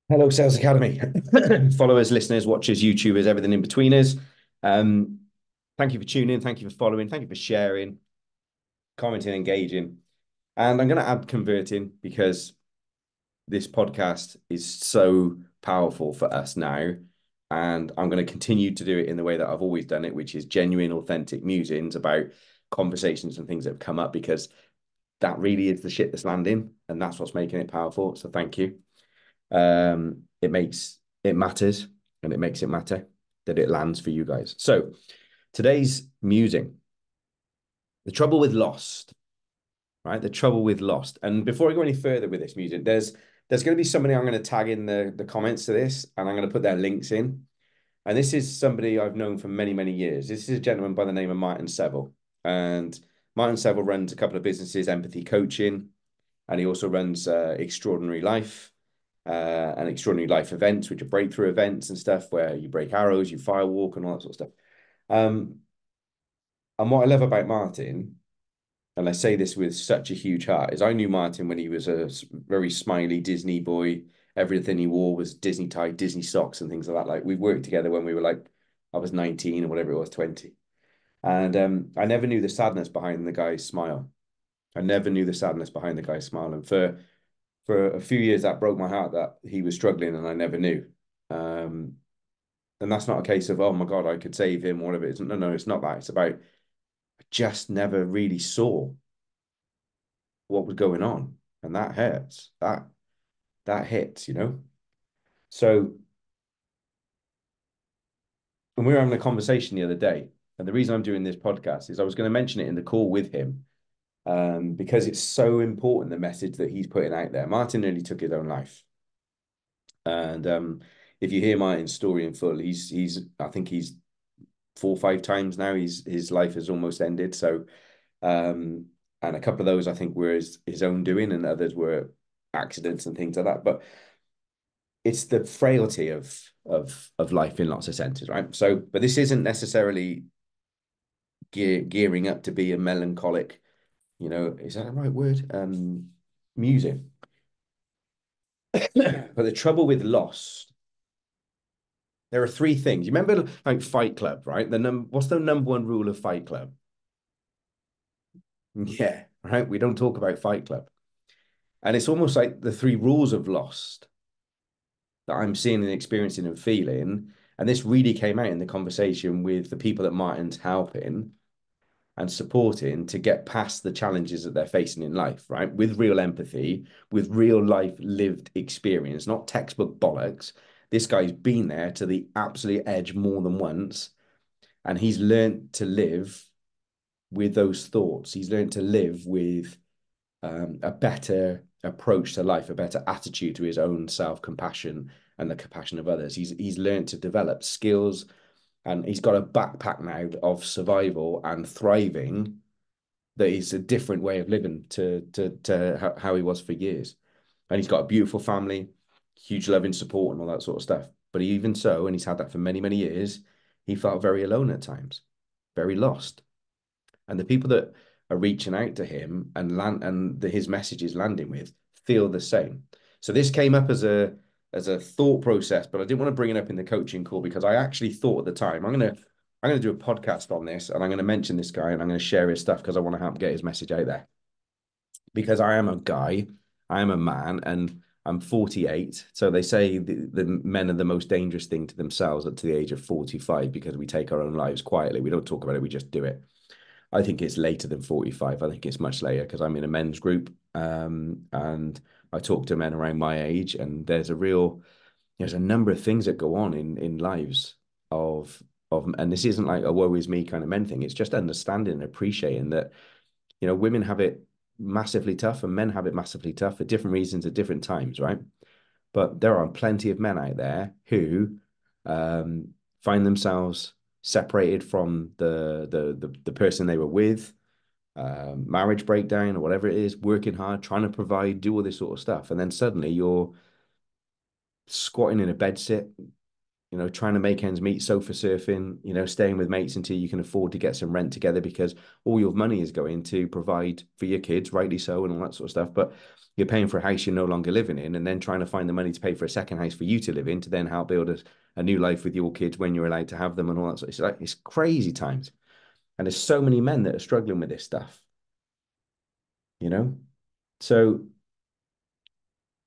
Hello, Sales Academy. Followers, listeners, watchers, YouTubers, everything in between us. Um, Thank you for tuning in. Thank you for following. Thank you for sharing, commenting, engaging. And I'm going to add converting because this podcast is so powerful for us now. And I'm going to continue to do it in the way that I've always done it, which is genuine, authentic musings about conversations and things that have come up because that really is the shit that's landing. And that's what's making it powerful. So thank you. It matters and it makes it matter that it lands for you guys. So today's musing, the trouble with lost, right? The trouble with lost. And before I go any further with this musing, there's going to be somebody I'm going to tag in the comments to this, and I'm going to put their links in. And this is somebody I've known for many, many years. This is a gentleman by the name of Martin Seville. And Martin Seville runs a couple of businesses, Empathy Coaching, and he also runs Extraordinary Life and Extraordinary Life events, which are breakthrough events and stuff where you break arrows, you firewalk, and all that sort of stuff. Um, and what I love about Martin, and I say this with such a huge heart, is I knew Martin when he was a very smiley Disney boy. Everything he wore was Disney tie, Disney socks, and things like that. Like we worked together when we were like, I was 19 or whatever it was, 20. And I never knew the sadness behind the guy's smile. I never knew the sadness behind the guy's smile. And for a few years that broke my heart that he was struggling and I never knew. Um, and that's not a case of, oh my God, I could save him, or whatever it is. No, no, it's not that. It's about I just never really saw what was going on. And that hurts. That hits, you know? So when we were having a conversation the other day, and the reason I'm doing this podcast is I was going to mention it in the call with him, because it's so important, the message that he's putting out there. Martin nearly took his own life. And if you hear Martin's story in full, he's I think he's 4 or 5 times now. His life has almost ended. So and a couple of those I think were his own doing, and others were accidents and things like that. But it's the frailty of life in lots of senses, right? So, but this isn't necessarily gearing up to be a melancholic, is that the right word? Music. But the trouble with Lost, there are three things. You remember like Fight Club, right? What's the number one rule of Fight Club? Yeah, right. We don't talk about Fight Club. And it's almost like the three rules of Lost that I'm seeing and experiencing and feeling. And this really came out in the conversation with the people that Martin's helping and supporting to get past the challenges that they're facing in life, right? With real empathy, with real life lived experience, not textbook bollocks. This guy's been there to the absolute edge more than once, and he's learned to live with those thoughts. He's learned to live with a better approach to life, a better attitude to his own self-compassion and the compassion of others. He's learned to develop skills, and he's got a backpack now of survival and thriving that is a different way of living to how he was for years. And he's got a beautiful family, huge loving support and all that sort of stuff. But even so, and he's had that for many, many years, he felt very alone at times, very lost. And the people that are reaching out to him and his message is landing with feel the same. So this came up as a thought process, but I didn't want to bring it up in the coaching call because I actually thought at the time I'm gonna do a podcast on this, and I'm gonna mention this guy and I'm gonna share his stuff because I want to help get his message out there. Because I am a guy, I am a man, and I'm 48. So they say the men are the most dangerous thing to themselves up to the age of 45 because we take our own lives quietly. We don't talk about it, we just do it. I think it's later than 45. I think it's much later because I'm in a men's group. And I talk to men around my age, and there's a number of things that go on in lives and this isn't like a woe is me kind of men thing. It's just understanding and appreciating that, women have it massively tough and men have it massively tough for different reasons at different times, right? But there are plenty of men out there who find themselves separated from the person they were with, marriage breakdown or whatever it is, working hard, trying to provide, do all this sort of stuff, and then suddenly you're squatting in a bed sit, trying to make ends meet, sofa surfing, staying with mates until you can afford to get some rent together because all your money is going to provide for your kids, rightly so, and all that sort of stuff. But you're paying for a house you're no longer living in, and then trying to find the money to pay for a second house for you to live in to then help build a new life with your kids when you're allowed to have them and all that. It's crazy times. And there's so many men that are struggling with this stuff, you know? So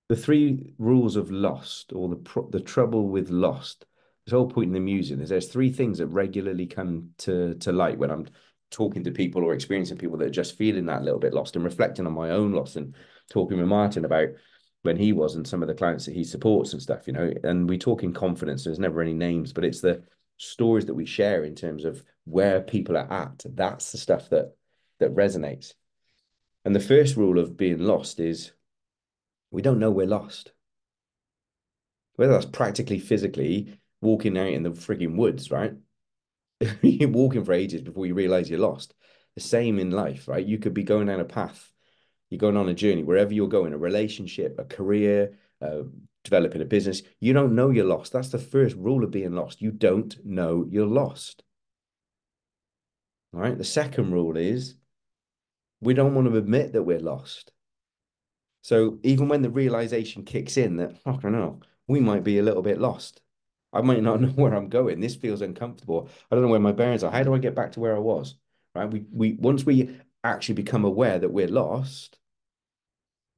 the three rules of lost, or the trouble with lost, this whole point in the musing is there's three things that regularly come to light when I'm talking to people or experiencing people that are just feeling that little bit lost, and reflecting on my own loss and talking with Martin about when he was and some of the clients that he supports and stuff, and we talk in confidence. There's never any names, but it's the stories that we share in terms of where people are at. That's the stuff that resonates. And the first rule of being lost is we don't know we're lost. Whether that's practically, physically walking out in the frigging woods, right? You're walking for ages before you realize you're lost. The same in life, right? You could be going down a path, you're going on a journey, wherever you're going, a relationship, a career, developing a business. You don't know you're lost. That's the first rule of being lost. You don't know you're lost. All right. The second rule is we don't want to admit that we're lost. So even when the realization kicks in that, I don't know, we might be a little bit lost. I might not know where I'm going. This feels uncomfortable. I don't know where my bearings are. How do I get back to where I was? Right. We once we actually become aware that we're lost,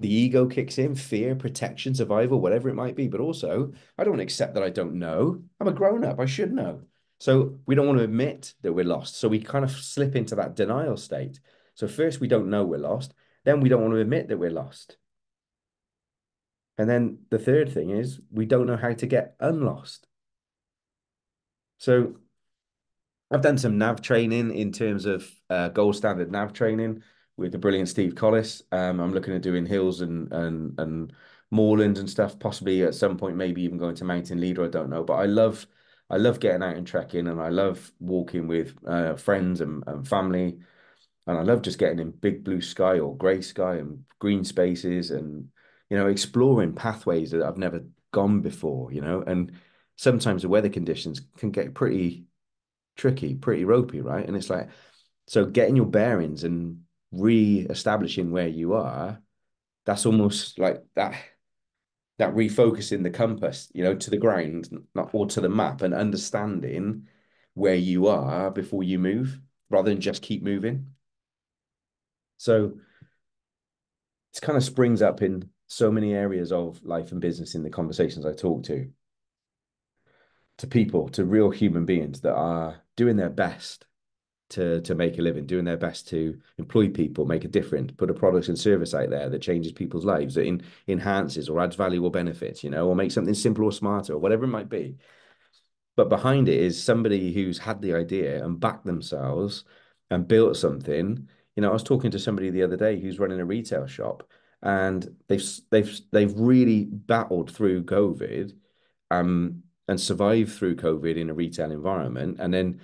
the ego kicks in, fear, protection, survival, whatever it might be. But also, I don't accept that I don't know. I'm a grown up. I should know. So we don't want to admit that we're lost. So we kind of slip into that denial state. So first, we don't know we're lost. Then we don't want to admit that we're lost. And then the third thing is we don't know how to get unlost. So I've done some nav training in terms of gold standard nav training with the brilliant Steve Collis. I'm looking at doing hills and moorlands and stuff, possibly at some point, maybe even going to Mountain Leader. I don't know, but I love getting out and trekking, and I love walking with friends and family, and I love just getting in big blue sky or grey sky and green spaces, and exploring pathways that I've never gone before. And sometimes the weather conditions can get pretty tricky, pretty ropey, right? And it's like, so getting your bearings and re-establishing where you are, that's almost like that refocusing the compass, to the ground, not or to the map, and understanding where you are before you move, rather than just keep moving. So it kind of springs up in so many areas of life and business in the conversations I talk to people, to real human beings that are doing their best to make a living, doing their best to employ people, make a difference, put a product and service out there that changes people's lives, that enhances or adds valuable benefits, or make something simpler or smarter or whatever it might be. But behind it is somebody who's had the idea and backed themselves and built something. I was talking to somebody the other day who's running a retail shop, and they've really battled through COVID, and survived through COVID in a retail environment, and then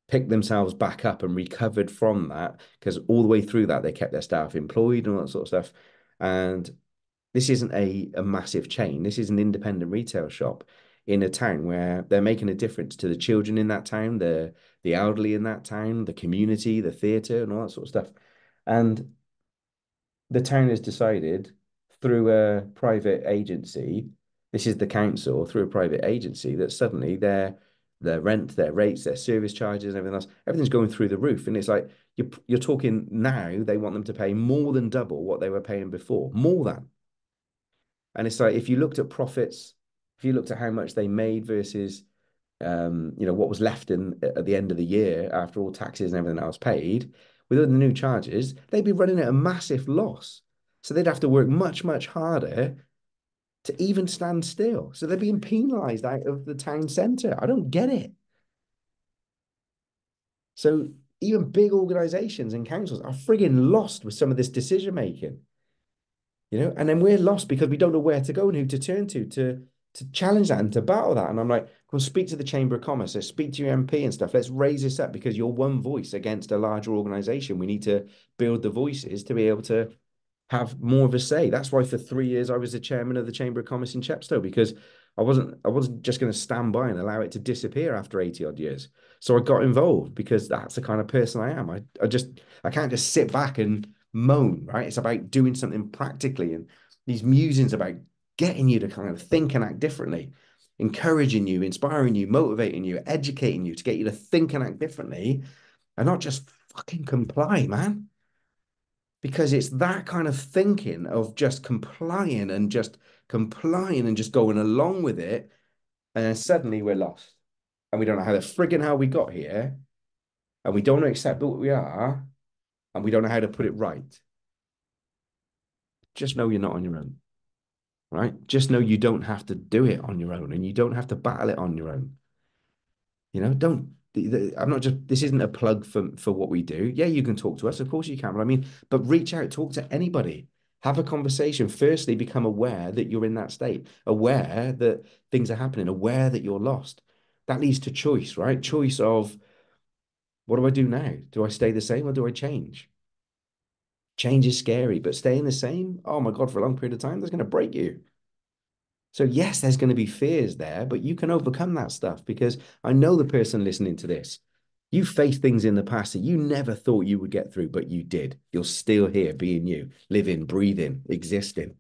picked themselves back up and recovered from that, because all the way through that they kept their staff employed and all that sort of stuff. And this isn't a massive chain. This is an independent retail shop in a town where they're making a difference to the children in that town, the elderly in that town, the community, the theatre, and all that sort of stuff. And the town has decided through a private agency, this is the council through a private agency, that suddenly their rent, their rates, their service charges, and everything else, everything's going through the roof. And it's like you're talking now, they want them to pay more than double what they were paying before, more than. And it's like if you looked at profits, if you looked at how much they made versus what was left in at the end of the year after all taxes and everything else paid, with all the new charges, they'd be running at a massive loss. So they'd have to work much, much harder to even stand still. So they're being penalized out of the town centre. I don't get it. So even big organizations and councils are frigging lost with some of this decision making, and then we're lost because we don't know where to go and who to turn to challenge that and to battle that. And I'm like, well, speak to the Chamber of Commerce, let's speak to your MP and stuff. Let's raise this up because you're one voice against a larger organization. We need to build the voices to be able to have more of a say. That's why for 3 years I was the chairman of the Chamber of Commerce in Chepstow, because I wasn't just going to stand by and allow it to disappear after 80 odd years. So I got involved because that's the kind of person I am. I can't just sit back and moan, right? It's about doing something practically. And these musings about getting you to kind of think and act differently, encouraging you, inspiring you, motivating you, educating you to get you to think and act differently and not just fucking comply, man. Because it's that kind of thinking of just complying and just going along with it. And then suddenly we're lost. And we don't know how the friggin' how we got here. And we don't accept what we are. And we don't know how to put it right. Just know you're not on your own, right? Just know you don't have to do it on your own and you don't have to battle it on your own. Don't. I'm not just. This isn't a plug for what we do. Yeah, you can talk to us, of course you can. But I mean, but reach out, talk to anybody, have a conversation. Firstly, become aware that you're in that state, aware that things are happening, aware that you're lost. That leads to choice, right? Choice of what do I do now? Do I stay the same or do I change? Change is scary, but staying the same, oh my God, for a long period of time, that's going to break you. So, yes, there's going to be fears there, but you can overcome that stuff because I know the person listening to this. You faced things in the past that you never thought you would get through, but you did. You're still here being you, living, breathing, existing.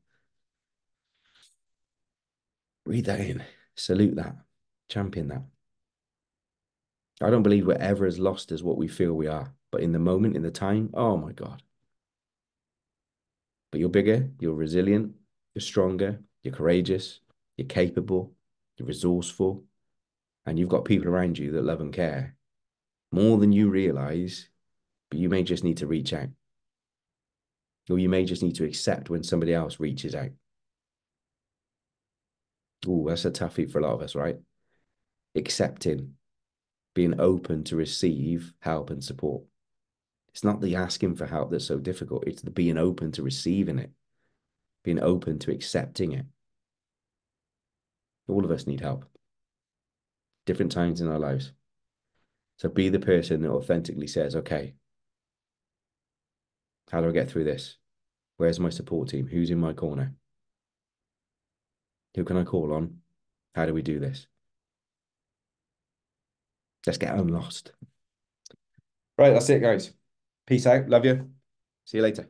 Breathe that in, salute that, champion that. I don't believe we're ever as lost as what we feel we are. But in the moment, in the time, oh my God. But you're bigger, you're resilient, you're stronger, you're courageous, you're capable, you're resourceful, and you've got people around you that love and care more than you realize, but you may just need to reach out. Or you may just need to accept when somebody else reaches out. Oh, that's a toughie for a lot of us, right? Accepting, being open to receive help and support. It's not the asking for help that's so difficult. It's the being open to receiving it, being open to accepting it. All of us need help, different times in our lives. So be the person that authentically says, okay, how do I get through this? Where's my support team? Who's in my corner? Who can I call on? How do we do this? Let's get unlost. Right, that's it, guys. Peace out. Love you. See you later.